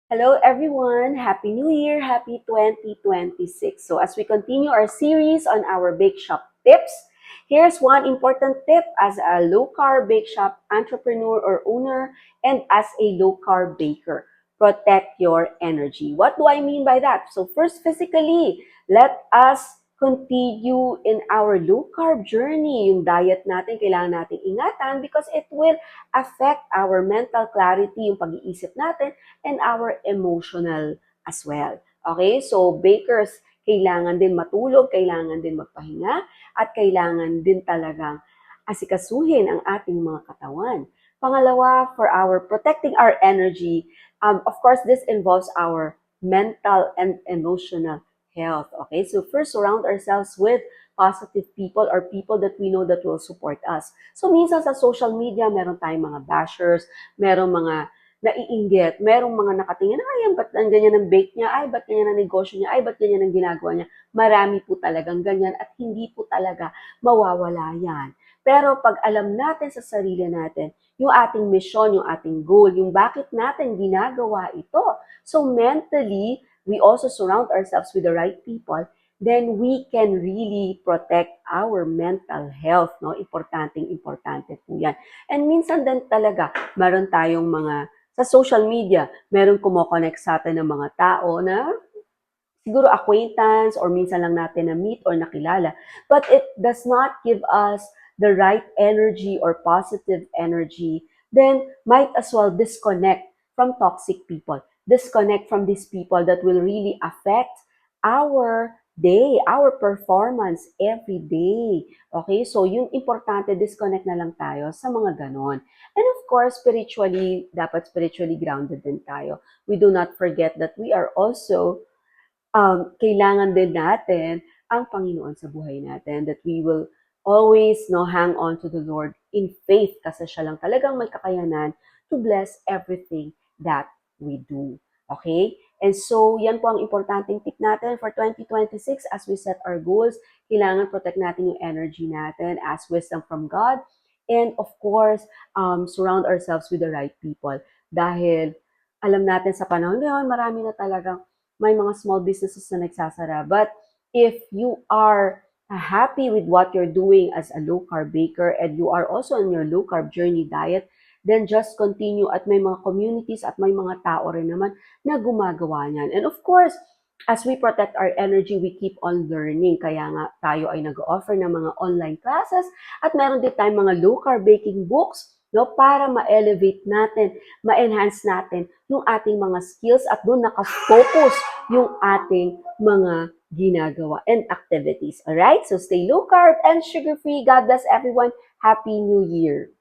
Hello everyone! Happy New Year! Happy 2026! So as we continue our series on our bake shop tips, here's one important tip as a low-carb bake shop entrepreneur or owner and as a low-carb baker. Protect your energy. What do I mean by that? So first, physically, let us continue in our low-carb journey. Yung diet natin, kailangan natin ingatan because it will affect our mental clarity, yung pag-iisip natin, and our emotional as well. Okay? So, bakers, kailangan din matulog, kailangan din magpahinga, at kailangan din talagang asikasuhin ang ating mga katawan. Pangalawa, for our protecting our energy, of course, this involves our mental and emotional health. Okay? So, first, surround ourselves with positive people or people that we know that will support us. So, minsan sa social media, meron tayong mga bashers, meron mga naiinggit, merong mga nakatingin, ay, ba't ang ganyan ang bake niya, ay, ba't ganyan ang negosyo niya, ay, ba't ganyan ang ginagawa niya. Marami po talagang ganyan at hindi po talaga mawawala yan. Pero pag alam natin sa sarili natin, yung ating mission, yung ating goal, yung bakit natin ginagawa ito. So mentally, we also surround ourselves with the right people, then we can really protect our mental health, no? Importante po yan. And minsan din talaga, meron tayong mga sa social media, meron kumo-connect sa atin ng mga tao na siguro acquaintance or minsan lang natin na-meet or nakilala. But it does not give us the right energy or positive energy. Then might as well disconnect from toxic people. Disconnect from these people that will really affect our day, our performance every day. Okay? So, yung importante, disconnect na lang tayo sa mga ganon. And of course, spiritually, dapat spiritually grounded din tayo. We do not forget that we are also, kailangan din natin ang Panginoon sa buhay natin. That we will always hang on to the Lord in faith kasi siya lang talagang may kakayanan to bless everything that we do. Okay? And so, yan po ang importanteng tip natin for 2026 as we set our goals. Kailangan protect natin yung energy natin, ask wisdom from God, and of course, surround ourselves with the right people. Dahil alam natin sa panahon ngayon, marami na talagang may mga small businesses na nagsasara. But if you are happy with what you're doing as a low-carb baker and you are also on your low-carb journey diet, then just continue at may mga communities at may mga tao rin naman na gumagawa niyan. And of course, as we protect our energy, we keep on learning. Kaya nga tayo ay nag-offer ng mga online classes at meron din tayong mga low-carb baking books, no, para ma-elevate natin, ma-enhance natin yung ating mga skills at doon nakafocus yung ating mga ginagawa and activities. Alright? So stay low-carb and sugar-free. God bless everyone. Happy New Year!